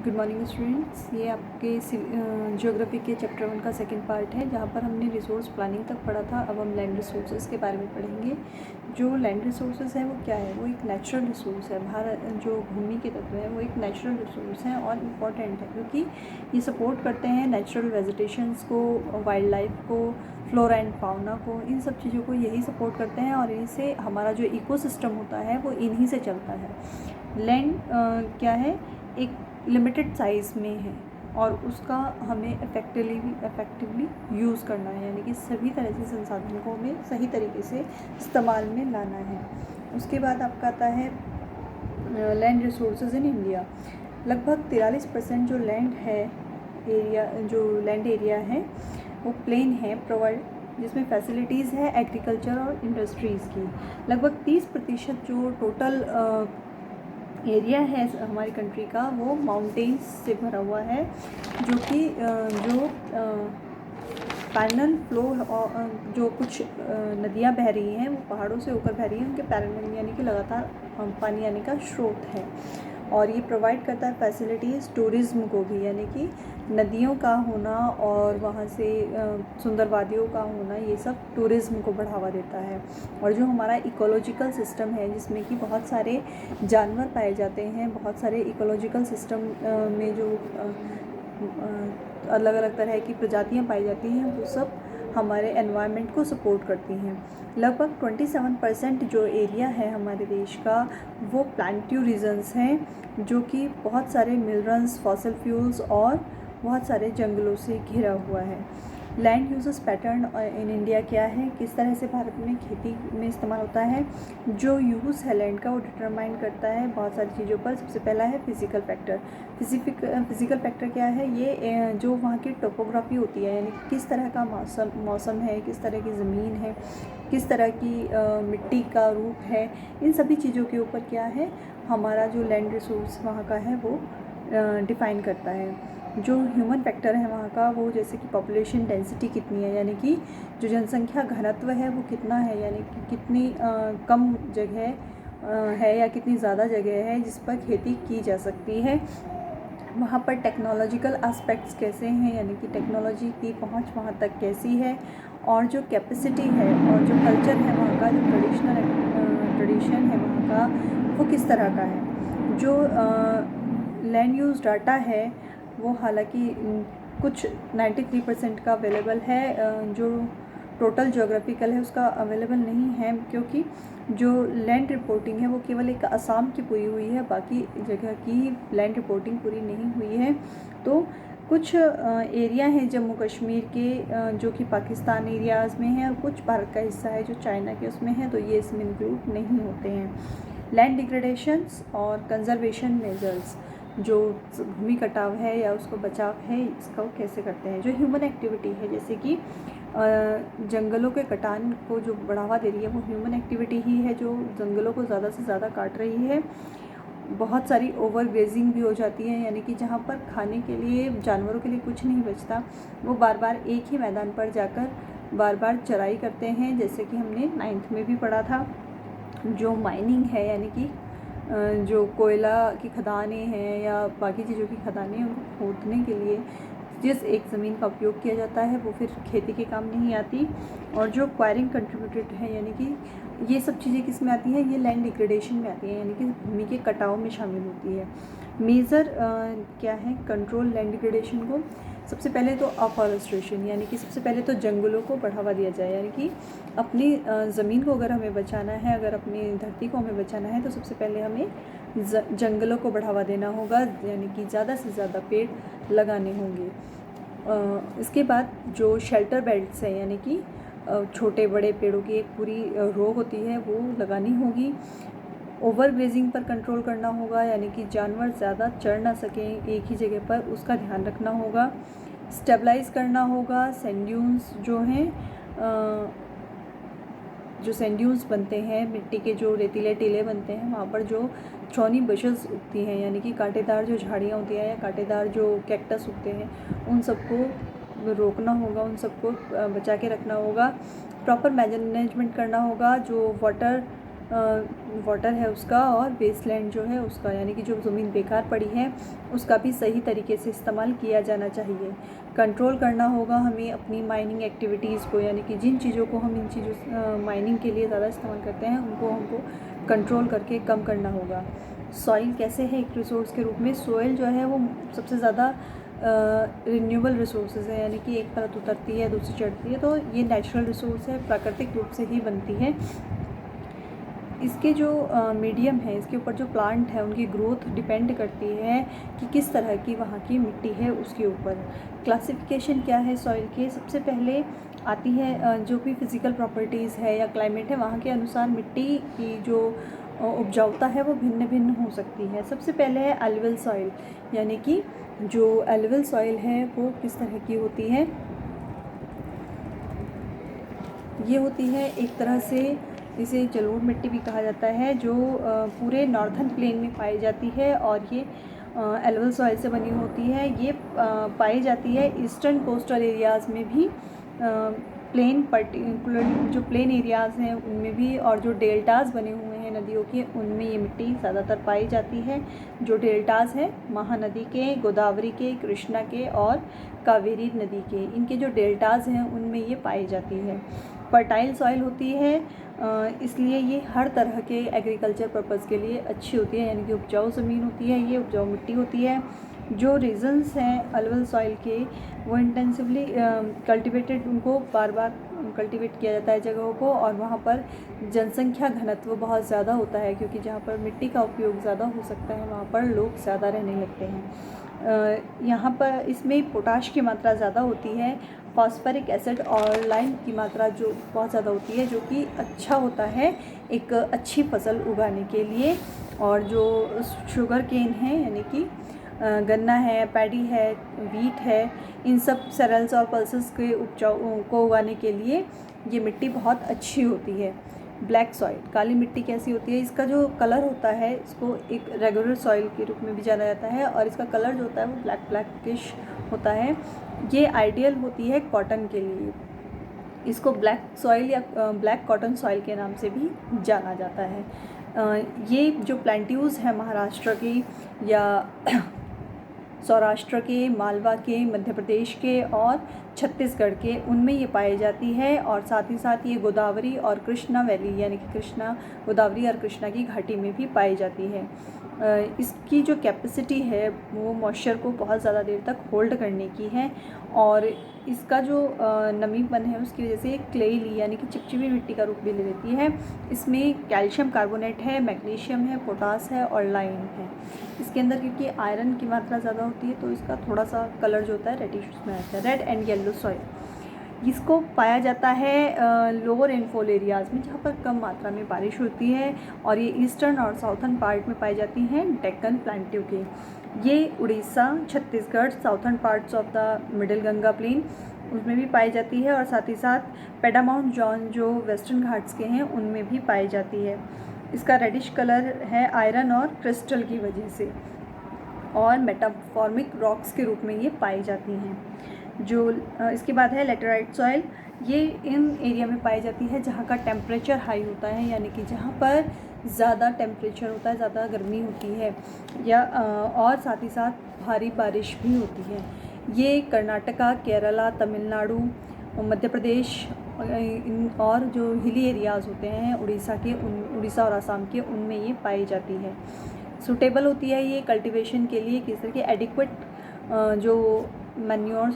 Good morning students. ये आपके geography के चैप्टर 1 का सेकंड पार्ट है, जहाँ पर हमने रिसोर्स प्लानिंग तक पढ़ा था। अब हम लैंड रिसोर्सेज के बारे में पढ़ेंगे। जो लैंड रिसोर्सेज है वो क्या है? वो एक नेचुरल रिसोर्स है। भारत जो भूमि के तत्व है वो एक नेचुरल रिसोर्स है और इम्पॉर्टेंट है, क्योंकि ये सपोर्ट करते हैं नेचुरल वेजिटेशंस को, वाइल्ड लाइफ को, फ्लोरा एंड फाउना को। इन सब चीज़ों को यही सपोर्ट करते हैं और इनसे हमारा जो इकोसिस्टम होता है वो इन्हीं से चलता है। लैंड क्या है? एक लिमिटेड साइज़ में है और उसका हमें इफ़ेक्टिवली यूज़ करना है, यानी कि सभी तरह से संसाधनों को हमें सही तरीके से इस्तेमाल में लाना है। उसके बाद आपका आता है लैंड रिसोर्सेज इन इंडिया। लगभग 43% जो लैंड है एरिया, जो लैंड एरिया है वो प्लेन है प्रोवाइड, जिसमें फैसिलिटीज़ है एग्रीकल्चर और इंडस्ट्रीज़ की। लगभग 30% जो टोटल एरिया है हमारी कंट्री का वो माउंटेन्स से भरा हुआ है, जो कि जो पैरेलल फ्लो, जो कुछ नदियाँ बह रही हैं वो पहाड़ों से होकर बह रही हैं, उनके पैरेलल यानी कि लगातार पानी आने का स्रोत है। और ये प्रोवाइड करता है फैसिलिटीज़ टूरिज़्म को भी, यानी कि नदियों का होना और वहाँ से सुंदर वादियों का होना, ये सब टूरिज़्म को बढ़ावा देता है। और जो हमारा इकोलॉजिकल सिस्टम है, जिसमें कि बहुत सारे जानवर पाए जाते हैं, बहुत सारे इकोलॉजिकल सिस्टम में जो अलग अलग तरह की प्रजातियाँ पाई जाती हैं, वो सब हमारे एनवायरनमेंट को सपोर्ट करती हैं। लगभग 27% जो एरिया है हमारे देश का वो प्लांट्यू रीजन्स हैं, जो कि बहुत सारे मिनरल्स, फॉसिल फ्यूल्स और बहुत सारे जंगलों से घिरा हुआ है। Land uses pattern in India क्या है, किस तरह से भारत में खेती में इस्तेमाल होता है? जो यूज़ है लैंड का वो डिटरमाइन करता है बहुत सारी चीज़ों पर। सबसे पहला है फिज़िकल फैक्टर। फिज़िकल फैक्टर क्या है? ये जो वहाँ की टोपोग्राफी होती है, यानी किस तरह का मौसम है, किस तरह की ज़मीन है, किस तरह की मिट्टी का रूप है, इन सभी चीज़ों के ऊपर क्या है हमारा जो लैंड रिसोर्स वहाँ का है वो डिफ़ाइन करता है। जो ह्यूमन फैक्टर है वहाँ का, वो जैसे कि पॉपुलेशन डेंसिटी कितनी है, यानी कि जो जनसंख्या घनत्व है वो कितना है, यानी कि कितनी कम जगह है या कितनी ज़्यादा जगह है जिस पर खेती की जा सकती है। वहाँ पर टेक्नोलॉजिकल एस्पेक्ट्स कैसे हैं, यानी कि टेक्नोलॉजी की पहुँच वहाँ तक कैसी है, और जो कैपेसिटी है और जो कल्चर है वहाँ का, जो ट्रेडिशन है वहाँ का, वो किस तरह का है। जो लैंड यूज़ डाटा है वो हालांकि कुछ 93% का अवेलेबल है, जो टोटल ज्योग्राफिकल है उसका अवेलेबल नहीं है, क्योंकि जो लैंड रिपोर्टिंग है वो केवल एक असम की पूरी हुई है, बाकी जगह की लैंड रिपोर्टिंग पूरी नहीं हुई है। तो कुछ एरिया हैं जम्मू कश्मीर के जो कि पाकिस्तान एरियाज़ में हैं, और कुछ भारत का हिस्सा है जो चाइना के उसमें है, तो ये इसमें इंक्लूड नहीं होते हैं। लैंड डिग्रेडेशंस और कंजर्वेशन मेजर्स, जो भूमि कटाव है या उसको बचाव है, इसका वो कैसे करते हैं? जो ह्यूमन एक्टिविटी है, जैसे कि जंगलों के कटान को जो बढ़ावा दे रही है वो ह्यूमन एक्टिविटी ही है, जो जंगलों को ज़्यादा से ज़्यादा काट रही है। बहुत सारी ओवर ग्रेजिंग भी हो जाती है, यानी कि जहाँ पर खाने के लिए जानवरों के लिए कुछ नहीं बचता, वो बार बार एक ही मैदान पर जाकर बार बार चराई करते हैं। जैसे कि हमने 9th में भी पढ़ा था। जो माइनिंग है, यानी कि जो कोयला की खदानें हैं या बाकी चीज़ों की खदानें, उनको खोदने के लिए जिस एक ज़मीन का उपयोग किया जाता है वो फिर खेती के काम नहीं आती। और जो क्वायरिंग कंट्रीब्यूटेड है, यानी कि ये सब चीज़ें किस में आती हैं? ये लैंड डिग्रेडेशन में आती है, यानी कि भूमि के कटाव में शामिल होती है। मेजर क्या है कंट्रोल लैंड डिग्रेडेशन को? सबसे पहले तो अफॉरेस्टेशन, यानी कि सबसे पहले तो जंगलों को बढ़ावा दिया जाए, यानी कि अपनी ज़मीन को अगर हमें बचाना है, अगर अपनी धरती को हमें बचाना है, तो सबसे पहले हमें जंगलों को बढ़ावा देना होगा, यानी कि ज़्यादा से ज़्यादा पेड़ लगाने होंगे। इसके बाद जो शेल्टर बेल्ट्स हैं, यानी कि छोटे बड़े पेड़ों की एक पूरी रो होती है, वो लगानी होगी। ओवर ग्रेजिंग पर कंट्रोल करना होगा, यानी कि जानवर ज़्यादा चढ़ ना सकें एक ही जगह पर, उसका ध्यान रखना होगा। स्टेबलाइज़ करना होगा सैंड ड्यून्स जो हैं, जो सैंड ड्यून्स बनते हैं, मिट्टी के जो रेतीले टीले बनते हैं, वहाँ पर जो थ्रॉनी बशेस उगती हैं, यानी कि कांटेदार जो झाड़ियाँ होती हैं या कांटेदार जो कैक्टस उगते हैं, उन सबको रोकना होगा, उन सबको बचा के रखना होगा। प्रॉपर मैनेजमेंट करना होगा। जो वाटर वाटर है उसका और वेस्टलैंड जो है उसका, यानी कि जो ज़मीन बेकार पड़ी है उसका भी सही तरीके से इस्तेमाल किया जाना चाहिए। कंट्रोल करना होगा हमें अपनी माइनिंग एक्टिविटीज़ को, यानी कि जिन चीज़ों को हम इन चीज़ों माइनिंग के लिए ज़्यादा इस्तेमाल करते हैं उनको हमको कंट्रोल करके कम करना होगा। सॉइल कैसे है एक रिसोर्स के रूप में? सॉइल जो है वो सबसे ज़्यादा रिन्यूएबल रिसोर्सेज है, यानी कि एक परत उतरती है दूसरी चढ़ती है, तो ये नेचुरल रिसोर्स है, प्राकृतिक रूप से ही बनती है। इसके जो मीडियम है, इसके ऊपर जो प्लांट है उनकी ग्रोथ डिपेंड करती है कि किस तरह की वहाँ की मिट्टी है उसके ऊपर। क्लासिफिकेशन क्या है सॉइल के? सबसे पहले आती है जो भी फिज़िकल प्रॉपर्टीज़ है या क्लाइमेट है वहाँ के अनुसार मिट्टी की जो उपजाऊता है वो भिन्न भिन्न हो सकती है। सबसे पहले है एलुवियल सॉइल, यानी कि जो एलुवियल सॉइल है वो किस तरह की होती है? ये होती है एक तरह से, इसे जलोढ़ मिट्टी भी कहा जाता है, जो पूरे नॉर्थन प्लेन में पाई जाती है और ये एलुवियल सॉइल से बनी होती है। ये पाई जाती है ईस्टर्न कोस्टल एरियाज़ में भी, प्लेन पर्टिकुलर जो प्लेन एरियाज़ हैं उनमें भी, और जो डेल्टास बने हुए हैं नदियों के उनमें ये मिट्टी ज़्यादातर पाई जाती है। जो डेल्टास हैं महानदी के, गोदावरी के, कृष्णा के और कावेरी नदी के, इनके जो डेल्टास हैं उनमें ये पाई जाती है। फर्टाइल सॉइल होती है, इसलिए ये हर तरह के एग्रीकल्चर पर्पज़ के लिए अच्छी होती है, यानी कि उपजाऊ ज़मीन होती है, ये उपजाऊ मिट्टी होती है। जो रीजन्स हैं एलुवियल सॉइल के वो इंटेंसिवली कल्टिवेटेड, उनको बार बार कल्टिवेट किया जाता है जगहों को, और वहाँ पर जनसंख्या घनत्व बहुत ज़्यादा होता है, क्योंकि जहाँ पर मिट्टी का उपयोग ज़्यादा हो सकता है वहाँ पर लोग ज़्यादा रहने लगते हैं। यहाँ पर इसमें पोटाश की मात्रा ज़्यादा होती है, फॉस्फरिक एसिड और लाइम की मात्रा जो बहुत ज़्यादा होती है, जो कि अच्छा होता है एक अच्छी फसल उगाने के लिए। और जो शुगर केन है, यानी कि गन्ना है, पैडी है, वीट है, इन सब सेरेल्स और पल्सेस के उपजाऊ को उगाने के लिए ये मिट्टी बहुत अच्छी होती है। ब्लैक सॉइल, काली मिट्टी कैसी होती है? इसका जो कलर होता है इसको एक रेगुलर सॉइल के रूप में भी जाना जाता है, और इसका कलर जो होता है वो ब्लैकिश होता है। ये आइडियल होती है कॉटन के लिए। इसको ब्लैक सॉइल या ब्लैक कॉटन सॉइल के नाम से भी जाना जाता है। ये जो प्लांट्यूज़ है महाराष्ट्र की या सौराष्ट्र के, मालवा के, मध्य प्रदेश के और छत्तीसगढ़ के, उनमें ये पाई जाती है। और साथ ही साथ ये गोदावरी और कृष्णा वैली, यानी कि कृष्णा, गोदावरी और कृष्णा की घाटी में भी पाई जाती है। इसकी जो कैपेसिटी है वो मॉइस्चर को बहुत ज़्यादा देर तक होल्ड करने की है, और इसका जो नमीपन है उसकी वजह से क्लेली, यानी कि चिपचिपी मिट्टी का रूप भी ले लेती है। इसमें कैल्शियम कार्बोनेट है, मैग्नीशियम है, पोटास है और लाइम है। इसके अंदर क्योंकि आयरन की मात्रा ज़्यादा होती है तो इसका थोड़ा सा कलर जो होता है रेडिश में आता है, रेड एंड येलो सॉइल। इसको पाया जाता है लोअर रेनफॉल एरियाज़ में, जहाँ पर कम मात्रा में बारिश होती है, और ये ईस्टर्न और साउथर्न पार्ट में पाई जाती हैं डेक्कन प्लांट्यू के। ये Orissa, Chhattisgarh, southern parts of the middle Ganga plain उसमें भी पाई जाती है, और साथ ही साथ पेडामाउंट जॉन जो वेस्टर्न घाट्स के हैं उनमें भी पाई जाती है। इसका रेडिश कलर है आयरन और क्रिस्टल की वजह से, और मेटाफॉर्मिक रॉक्स के रूप में ये पाई जाती हैं। जो इसके बाद है लेटेराइट सॉइल। ये इन एरिया में पाई जाती है जहाँ का टेम्परेचर हाई होता है, यानी कि जहाँ पर ज़्यादा टेम्परेचर होता है, ज़्यादा गर्मी होती है, या और साथ ही साथ भारी बारिश भी होती है। ये कर्नाटका, केरला, तमिलनाडु, मध्य प्रदेश और जो हिली एरियाज़ होते हैं उड़ीसा के, उड़ीसा और आसाम के, उनमें ये पाई जाती है। सूटेबल होती है ये कल्टीवेशन के लिए, किस तरह के एडिक्वेट जो मैन्योर्स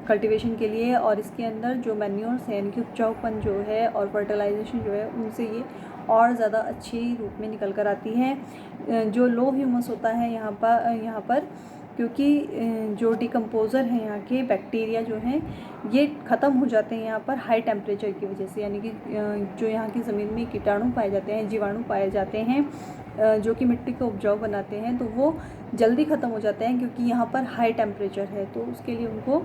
कल्टीवेशन के लिए, और इसके अंदर जो मैन्योर्स हैं, यानी कि उपजाऊपन जो है और फर्टिलाइजेशन जो है उनसे ये और ज़्यादा अच्छी रूप में निकल कर आती है। जो लो ह्यूमस होता है यहाँ पर क्योंकि जो डिकम्पोज़र हैं यहाँ के बैक्टीरिया जो हैं ये ख़त्म हो जाते हैं यहाँ पर हाई टेम्परेचर की वजह से, यानी कि जो यहाँ की ज़मीन में कीटाणु पाए जाते हैं, जीवाणु पाए जाते हैं जो कि मिट्टी को उपजाऊ बनाते हैं, तो वो जल्दी ख़त्म हो जाते हैं क्योंकि यहाँ पर हाई टेम्परेचर है, तो उसके लिए उनको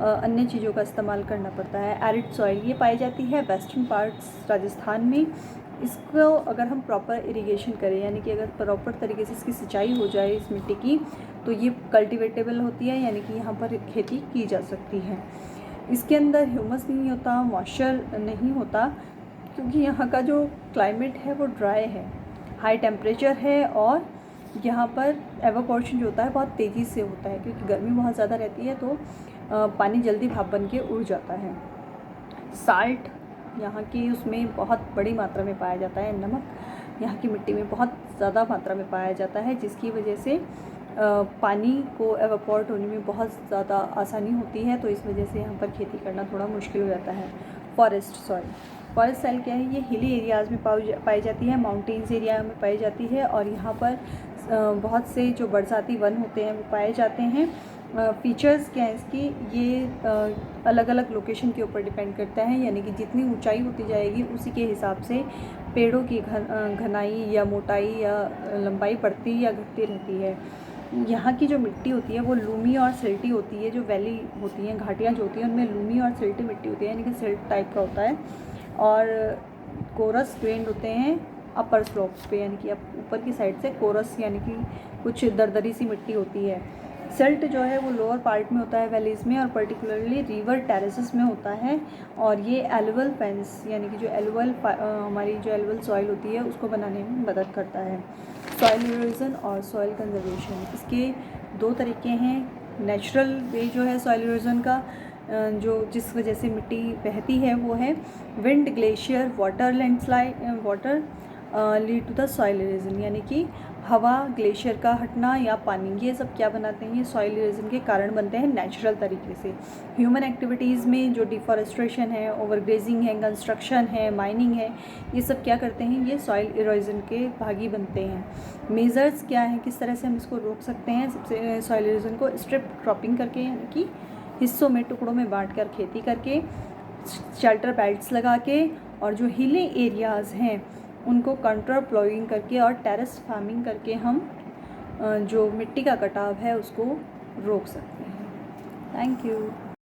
अन्य चीज़ों का इस्तेमाल करना पड़ता है। एरिड सॉइल ये पाई जाती है वेस्टर्न पार्ट्स राजस्थान में। इसको अगर हम प्रॉपर इरिगेशन करें, यानी कि अगर प्रॉपर तरीके से इसकी सिंचाई हो जाए इस मिट्टी की, तो ये कल्टिवेटेबल होती है, यानी कि यहाँ पर खेती की जा सकती है। इसके अंदर ह्यूमस नहीं होता, मॉइस्चर नहीं होता, क्योंकि यहाँ का जो क्लाइमेट है वो ड्राई है, हाई टेम्परेचर है, और यहाँ पर एवापोरेशन जो होता है बहुत तेज़ी से होता है, क्योंकि गर्मी बहुत ज़्यादा रहती है तो पानी जल्दी भाप बन के उड़ जाता है। साल्ट यहाँ की उसमें बहुत बड़ी मात्रा में पाया जाता है, नमक यहाँ की मिट्टी में बहुत ज़्यादा मात्रा में पाया जाता है, जिसकी वजह से पानी को एवापोरेट होने में बहुत ज़्यादा आसानी होती है, तो इस वजह से यहाँ पर खेती करना थोड़ा मुश्किल हो जाता है। फॉरेस्ट सॉइल क्या है, ये हिली एरियाज़ में पाई जाती है, माउंटेन्स एरिया में पाई जाती है, और यहाँ पर बहुत से जो बरसाती वन होते हैं वो पाए जाते हैं। फीचर्स क्या है इसकी, ये अलग अलग लोकेशन के ऊपर डिपेंड करता है, यानी कि जितनी ऊंचाई होती जाएगी उसी के हिसाब से पेड़ों की घनाई या मोटाई या लंबाई बढ़ती या घटती रहती है। यहाँ की जो मिट्टी होती है वो लूमी और सिल्टी होती है, जो वैली होती हैं, घाटियाँ जो होती हैं उनमें लूमी और सिल्टी मिट्टी होती है, यानी कि सिल्ट टाइप का होता है, और कोरस ग्रेन्ड होते हैं अपर स्लोप्स पे, यानी कि ऊपर की साइड से कोरस यानी कि कुछ दरदरी सी मिट्टी होती है। सिल्ट जो है वो लोअर पार्ट में होता है वैलीज़ में, और पर्टिकुलरली रिवर टेरेसेस में होता है, और ये एलुवल फेंस यानी कि जो हमारी जो एलुवल सॉइल होती है उसको बनाने में मदद करता है। सॉइल इरोजन और सॉइल कंजर्वेशन, इसके दो तरीके हैं। नेचुरल वे जो है सॉइल इरोजन का, जो जिस वजह से मिट्टी बहती है, वो है wind, glacier, water landslide, water lead to the soil erosion, यानी कि हवा, ग्लेशियर का हटना या पानी, ये सब क्या बनाते हैं, ये सॉइल इरोजन के कारण बनते हैं नेचुरल तरीके से। ह्यूमन एक्टिविटीज़ में जो डिफॉरेस्ट्रेशन है, ओवरग्रेजिंग है, कंस्ट्रक्शन है, माइनिंग है, ये सब क्या करते हैं, ये सॉइल इरोजन के भागी बनते हैं। मेजर्स क्या हैं, किस तरह से हम इसको रोक सकते हैं, सबसे सॉइल इरोजन को स्ट्रिप क्रॉपिंग करके, यानी कि हिस्सों में, टुकड़ों में बांट कर खेती करके, शेल्टर बेल्ट्स लगा के, और जो हिली एरियाज़ हैं उनको कंट्रोल प्लॉइंग करके और टेरेस फार्मिंग करके हम जो मिट्टी का कटाव है उसको रोक सकते हैं। Thank you.